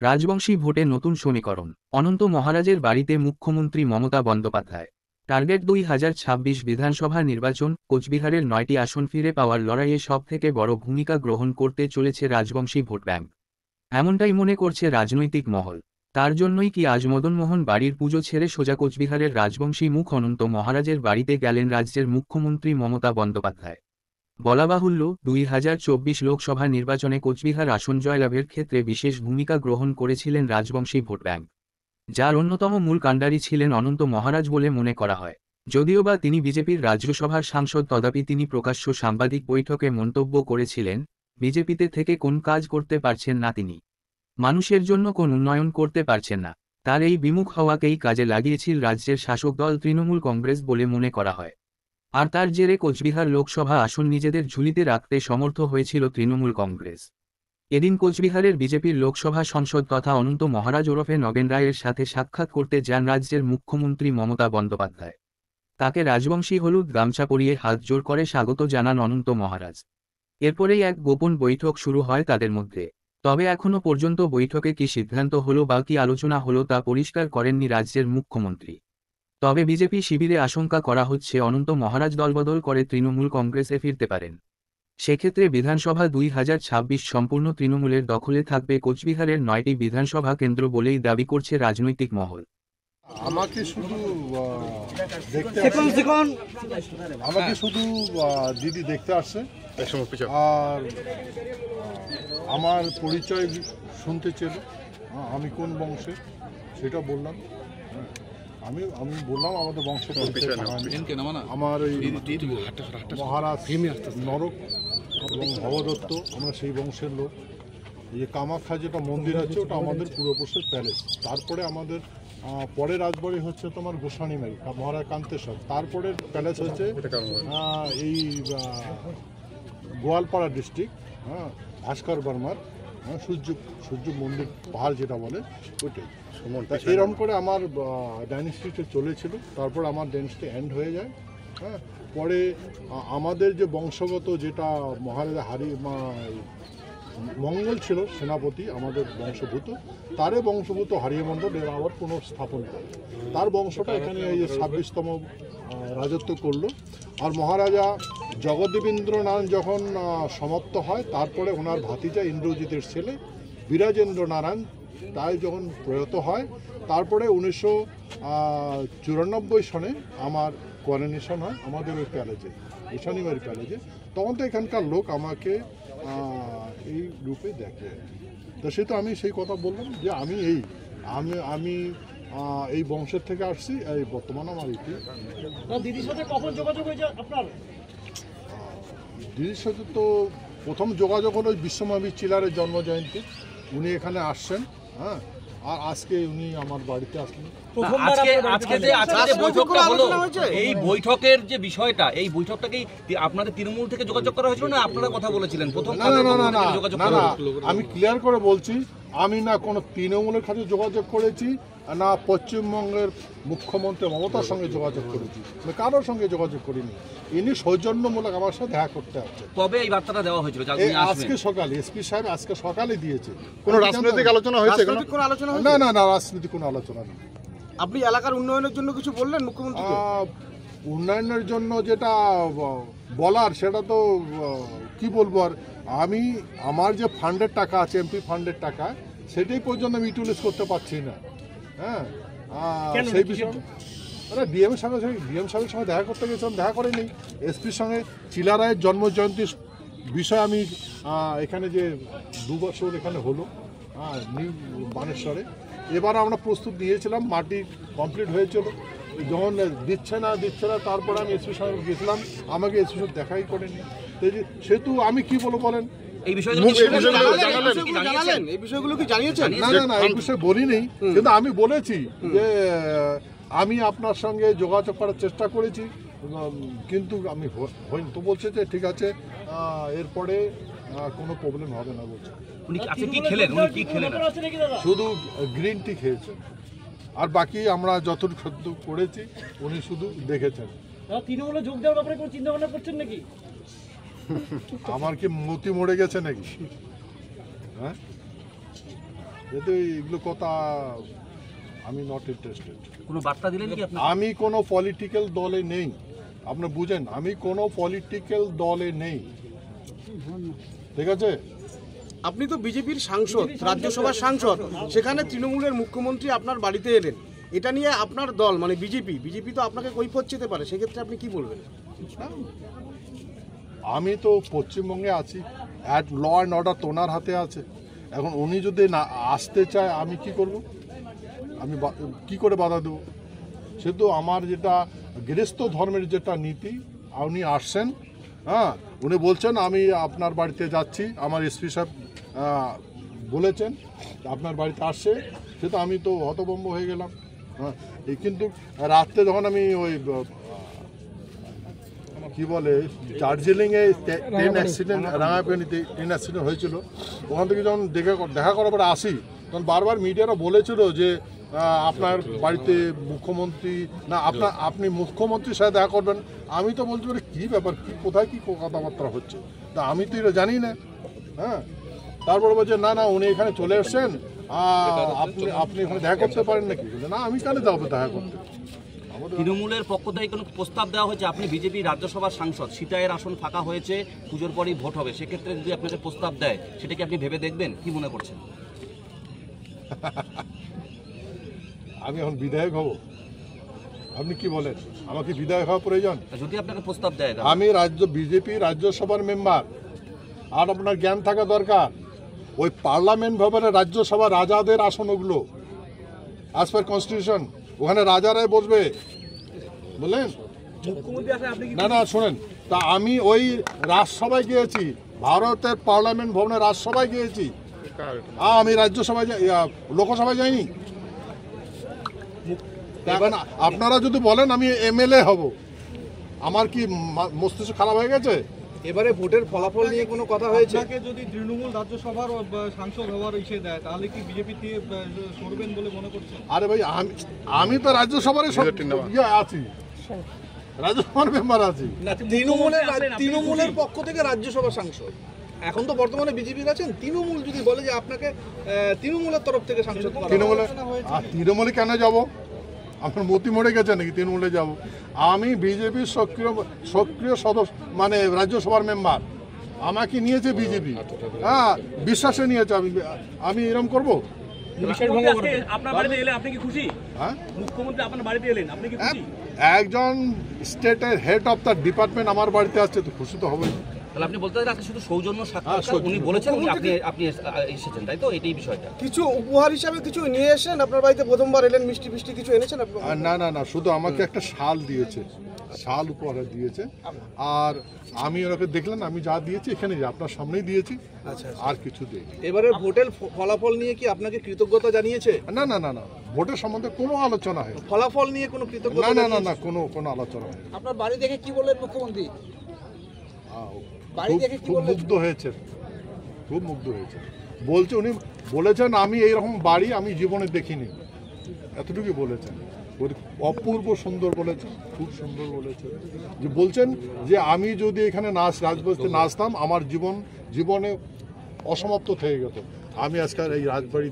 রাজবংশী ভোটে নতুন সমীকরণ, অনন্ত মহারাজের বাড়িতে মুখ্যমন্ত্রী মমতা বন্দ্যোপাধ্যায়। টার্গেট 2026 বিধানসভা নির্বাচন, কোচবিহারের 9টি আসন ফিরে পাওয়ার লড়াইয়ে সবথেকে বড় ভূমিকা গ্রহণ করতে চলেছে রাজবংশী ভোট ব্যাংক। এমনটাই মনে করছে রাজনৈতিক মহল। তার জন্যই কি আজ মদনমোহন বাড়ির পুজো ছেড়ে সোজা কোচবিহারের রাজবংশী মুখ অনন্ত মহারাজের বাড়িতে গেলেন রাজ্যের মুখ্যমন্ত্রী মমতা বন্দ্যোপাধ্যায়। বলা বাহুল্য, 2024 লোকসভা নির্বাচনে কোচবিহার আসন জয়লাভের ক্ষেত্রে বিশেষ ভূমিকা গ্রহণ করেছিলেন রাজবংশী ভোট ব্যাংক, যার অন্যতম মূল কাণ্ডারি ছিলেন অনন্ত মহারাজ বলে মনে করা হয়। যদিও বা তিনি বিজেপির রাজ্যসভার সাংসদ, তথাপি তিনি প্রকাশ্য সাংবাদিক বৈঠকে মন্তব্য করেছিলেন, বিজেপিতে থেকে কোন কাজ করতে পারছেন না তিনি, মানুষের জন্য কোন উন্নয়ন করতে পারছেন না। তার এই বিমুখ হওয়াকেই কাজে লাগিয়েছিল রাজ্যের শাসক দল তৃণমূল কংগ্রেস বলে মনে করা হয়। আর তার জেরে কোচবিহার লোকসভা আসন নিজেদের ঝুলিতে রাখতে সমর্থ হয়েছিল তৃণমূল কংগ্রেস। এদিন কোচবিহারের বিজেপির লোকসভা সাংসদ তথা অনন্ত মহারাজ ওরফে নগেন রায়ের সাথে সাক্ষাৎ করতে যান রাজ্যের মুখ্যমন্ত্রী মমতা বন্দ্যোপাধ্যায়। তাকে রাজবংশী হলুদ গামছা পরিয়ে হাত জোড় করে স্বাগত জানান অনন্ত মহারাজ। এরপরেই এক গোপন বৈঠক শুরু হয় তাদের মধ্যে। তবে এখনও পর্যন্ত বৈঠকে কি সিদ্ধান্ত হলো বা কি আলোচনা হলো তা পরিষ্কার করেননি রাজ্যের মুখ্যমন্ত্রী। তবে বিজেপি শিবিরে আশঙ্কা করা হচ্ছে অনন্ত মহারাজ দলবদল করে তৃণমূল কংগ্রেসে ফিরতে পারেন। সেক্ষেত্রে বিধানসভা 2026 সম্পূর্ণ তৃণমূলের দখলে থাকবে কোচবিহারের 9টি বিধানসভা কেন্দ্র বলেই দাবি করছে রাজনৈতিক মহল। আমাকে শুধু দিদি দেখতে আসছে আর আমার পরিচয় শুনতে চেল, আমি কোন বংশে সেটা বললাম। আমি বললাম আমাদের বংশ আমার ওই মহারাজ নরক এবং ভবদত্ত, আমরা সেই বংশের লোক। এই যে কামাখ্যা যেটা মন্দির আছে ওটা আমাদের পূর্বপুরুষের প্যালেস। তারপরে আমাদের পরের রাজবাড়ি হচ্ছে তোমার গোসানিমারি মহারাজ কান্তেশ্বর। তারপরে প্যালেস হচ্ছে এই গোয়ালপাড়া ডিস্ট্রিক্ট, ভাস্কর বর্মার সূর্য মন্দির পাহাড় যেটা বলে ওইটাই। এরকম করে আমার ডাইনেস্টিটা চলেছিল। তারপর আমার ডাইনেস্টি এন্ড হয়ে যায়। পরে আমাদের যে বংশগত যেটা মহারাজা মঙ্গল ছিল সেনাপতি আমাদের বংশভূত, তারে বংশভূত হারিমণ্ডল এর আবার পুনঃস্থাপন করে তার বংশটা এখানে এই 26তম রাজত্ব করলো। আর মহারাজা জগদ্দেবেন্দ্রনারায়ণ যখন সমাপ্ত হয়, তারপরে ওনার ভাতিজা ইন্দ্রজিতের ছেলে বিরাজেন্দ্র নারায়ণ তাই যখন প্রয়াত হয়, তারপরে 1994 সনে আমার করোনেশন হয় আমাদের ওই প্যালেজে, শনিবারি প্যালেজে। তখন তো এখানকার লোক আমাকে এই রূপে দেখে। তো সে তো আমি সেই কথা বললাম যে আমি এই বংশের থেকে আসছি। এই বর্তমানে আমার এটি। দিদির সাথে কখন যোগাযোগ হয়েছে আপনার? দিদির সাথে তো প্রথম যোগাযোগ হলো বিশ্বমহাবীর চিলারের জন্মজয়ন্তী, উনি এখানে আসছেন। আর আজকে উনি আমার বাড়িতে আসলেন। আজকে যে বৈঠকটা হলো, এই বৈঠকের যে বিষয়টা, এই বৈঠকটাকেই আপনাদের তৃণমূল থেকে যোগাযোগ করা হয়েছিল না আপনারা কথা বলেছিলেন প্রথম? না, আমি ক্লিয়ার করে বলছি, আমি না কোনো তৃণমূলের সাথে যোগাযোগ করেছি, না পশ্চিমবঙ্গের মুখ্যমন্ত্রী মমতার সঙ্গে যোগাযোগ করেছি, কারোর সঙ্গে যোগাযোগ করিনি। ইনি সৌজন্যমূলক আমার সাথে দেখা করতে আসছে। কবে এই বার্তাটা দেওয়া হয়েছিল? আজকে সকালে এসপি সাহেব আজকে সকালে দিয়েছে। কোনো রাজনৈতিক আলোচনা হয়েছে? না, রাজনৈতিক কোনো আলোচনা নেই। আপনি এলাকার উন্নয়নের জন্য কিছু বললেন মুখ্যমন্ত্রী? উন্নয়নের জন্য যেটা বলার সেটা তো কি বলবো। আর আমি আমার যে ফান্ডের টাকা আছে, এমপি ফান্ডের টাকা, সেটাই পর্যন্ত আমি ইউটিলাইজ করতে পারছি না। সেই বিষয়ে ডিএম সাহেবের সঙ্গে দেখা করতে গেছিলাম, দেখা করেনি। এসপির সঙ্গে চিলারায়ের জন্মজয়ন্তীর বিষয়ে আমি এখানে যে 2 বছর এখানে হলো নিউ বানেশ্বরে, এবার আমরা প্রস্তুত নিয়েছিলাম, মাটি কমপ্লিট হয়েছিল। যখন দিচ্ছে না তারপরে আমি এসপির সঙ্গে গেছিলাম, আমাকে এসপির সঙ্গে দেখাই করেনি। সেহেতু আমি কি বলবো বলেন? এই বিষয়গুলো কি জানিয়েছেন? না, এই বিষয়ে বলিনি, কিন্তু আমি বলেছি যে আমি আপনার সঙ্গে যোগাযোগ করার চেষ্টা করেছি, কিন্তু আমি হইনি। তো বলছে যে ঠিক আছে, এরপরে কোনো প্রবলেম হবে না বলছে। শুধু গ্রিন টি খেয়েছে, আর বাকি আমরা যতটুকু করেছি উনি শুধু দেখেছেন। তৃণমূলে যোগ দেওয়ার ব্যাপারে কোনো চিন্তা ভাবনা করছেন নাকি? আমার কি মতি মরে গেছে নাকি? এতে এগুলো কথা আমি নট ইন্টারেস্টেড। কোনো বার্তা দিলেন কি আপনি? আমি কোনো পলিটিক্যাল দলে নেই, আপনি বুঝেন, আমি কোনো পলিটিক্যাল দলে নেই, ঠিক আছে? আপনি তো বিজেপির সাংসদ, রাজ্যসভার সাংসদ, সেখানে তৃণমূলের মুখ্যমন্ত্রী আপনার বাড়িতে এলেন, এটা নিয়ে আপনার দল মানে বিজেপি তো আপনাকে কৈফিয়ত চেতে পারে, সেক্ষেত্রে আপনি কি বলবেন? আমি তো পশ্চিমবঙ্গে আছি, ল অ্যান্ড অর্ডার তো ওনার হাতে আছে। এখন উনি যদি না আসতে চায় আমি কি করব? আমি কি করে বাধা দেবো? সে তো আমার যেটা গৃহস্থ ধর্মের যেটা নীতি, উনি আসছেন, হ্যাঁ, উনি বলছেন আমি আপনার বাড়িতে যাচ্ছি, আমার এসপি সাহেব বলেছেন আপনার বাড়িতে আসছে, সে তো আমি তো হতভম্ব হয়ে গেলাম। হ্যাঁ, এই কিন্তু রাত্রে যখন আমি ওই কি বলে দার্জিলিংয়ে ট্রেন অ্যাক্সিডেন্ট, রাঙাপানিতে ট্রেন অ্যাক্সিডেন্ট হয়েছিল, ওখান থেকে যখন দেখা করার পরে আসি, তখন বারবার মিডিয়ারা বলেছিল যে আপনার বাড়িতে মুখ্যমন্ত্রী না, আপনি মুখ্যমন্ত্রীর সাথে দেখা করবেন। আমি তো বলছি বলে কী ব্যাপার, কি কোথায় কী কথাবার্তা হচ্ছে, তা আমি তো এটা জানি না। হ্যাঁ, তারপরে বলছে না না উনি এখানে চলে এসছেন, আপনি এখানে দেখা করতে পারেন নাকি? না, আমি কেন যাবো দেখা করতে? তৃণমূলের পক্ষ থেকে কোনো প্রস্তাব দেওয়া হয়েছে? আপনি বিজেপি রাজ্যসভার সাংসদ, সিতাইয়ের আসন ফাঁকা হয়েছে, পুজোর পরেই ভোট হবে, সেক্ষেত্রে যদি আপনাকে প্রস্তাব দেয় সেটা কি আপনি ভেবে দেখবেন? কি মনে করছেন? আমি এখন বিধায়ক হব? আপনি কি বলেন, আমাকে বিধায়ক হওয়া প্রয়োজন? যদি আপনাকে প্রস্তাব দেয়, আমি বিজেপি রাজ্যসভার মেম্বার। আর আপনার জ্ঞান থাকা দরকার, ওই পার্লামেন্ট ভবনে রাজ্যসভা রাজাদের আসন, ওগুলো অ্যাজ পার কনস্টিটিউশন, ওখানে রাজারাই বসবে, বললেন না না শোনেন, তা আমি ওই রাজসভায় গিয়েছি, ভারতের পার্লামেন্ট ভবনে রাজসভায় গিয়েছি, আমি রাজ্যসভায় লোকসভায় যাইনি। এখন আপনারা যদি বলেন আমি এমএলএ হব, আমার কি মস্তিষ্ক খারাপ হয়ে গেছে? এবারে ভোটের ফলাফল নিয়ে কোনো কথা হয়েছে? যদি তৃণমূল রাজ্যসভার সাংসদ হওয়ার ইচ্ছে দেয় তাহলে কি বিজেপি থেকে সরবেন বলে মনে করছেন? আরে ভাই, আমি তো রাজ্যসভার আছি, রাজ্যসভার মেম্বার আছি। তৃণমূলের পক্ষ থেকে রাজ্যসভা সাংসদ, এখন তো বর্তমানে বিজেপির আছেন, তৃণমূল যদি বলে যে আপনাকে তৃণমূলের তরফ থেকে সাংসদ করা হবে। তৃণমূলে কেন যাব? আমার মতি মরে গেছে নাকি তৃণমূলে যাব? আমি বিজেপির সক্রিয় সদস্য, মানে রাজ্যসভার মেম্বার, আমাকে নিয়েছে বিজেপি, হ্যাঁ, বিশ্বাসে নিয়েছে। আমি এরকম করবো? আপনার বাড়িতে এলে আপনি কি খুশি? হ্যাঁ, মুখ্যমন্ত্রী আপনার বাড়িতে এলেন, আপনি কি খুশি? একজন স্টেটের হেড অফ দ্য ডিপার্টমেন্ট আমার বাড়িতে আসছে, তো খুশি তো হবেই। তাহলে আপনি বলতে চান শুধু সৌজন্য সাক্ষাৎকার উনি বলেছেন, আপনি এসেছেন, তাই তো? এটাই বিষয়টা। কিছু উপহার হিসাবে কিছু নিয়ে এসেছেন আপনার বাড়িতে? প্রথমবার এলেন, মিষ্টি ফিষ্টি কিছু এনেছেন আপনি? না না না, শুধু আমাকে একটা শাল দিয়েছে, শাল উপহার দিয়েছে। আর আমি ওনাকে দেখলেন, আমি যা দিয়েছি এখানে আপনার সামনেই দিয়েছি, আর কিছু দিই। এবারে ভোটের ফলাফল নিয়ে কি আপনাকে কৃতজ্ঞতা জানিয়েছে? না না না না, ভোটের সম্বন্ধে কোনো আলোচনা হয় ফলাফল নিয়ে কোনো কৃতজ্ঞতা? না না না না, কোনো আলোচনা হয়। আপনার বাড়ি দেখে কি বললেন মুখ্যমন্ত্রী? খুব মুগ্ধ হয়েছে, খুব মুগ্ধ হয়েছে। বলছে, উনি বলেছেন আমি এইরকম বাড়ি আমি জীবনে দেখিনি, এতটুকুই বলেছেন। অপূর্ব সুন্দর বলেছেন, খুব সুন্দর বলেছেন। যে বলছেন যে আমি যদি এখানে রাজবাড়িতে নাচতাম, আমার জীবনে অসমাপ্ত থেকে যেত। আমি আজকাল এই রাজবাড়ি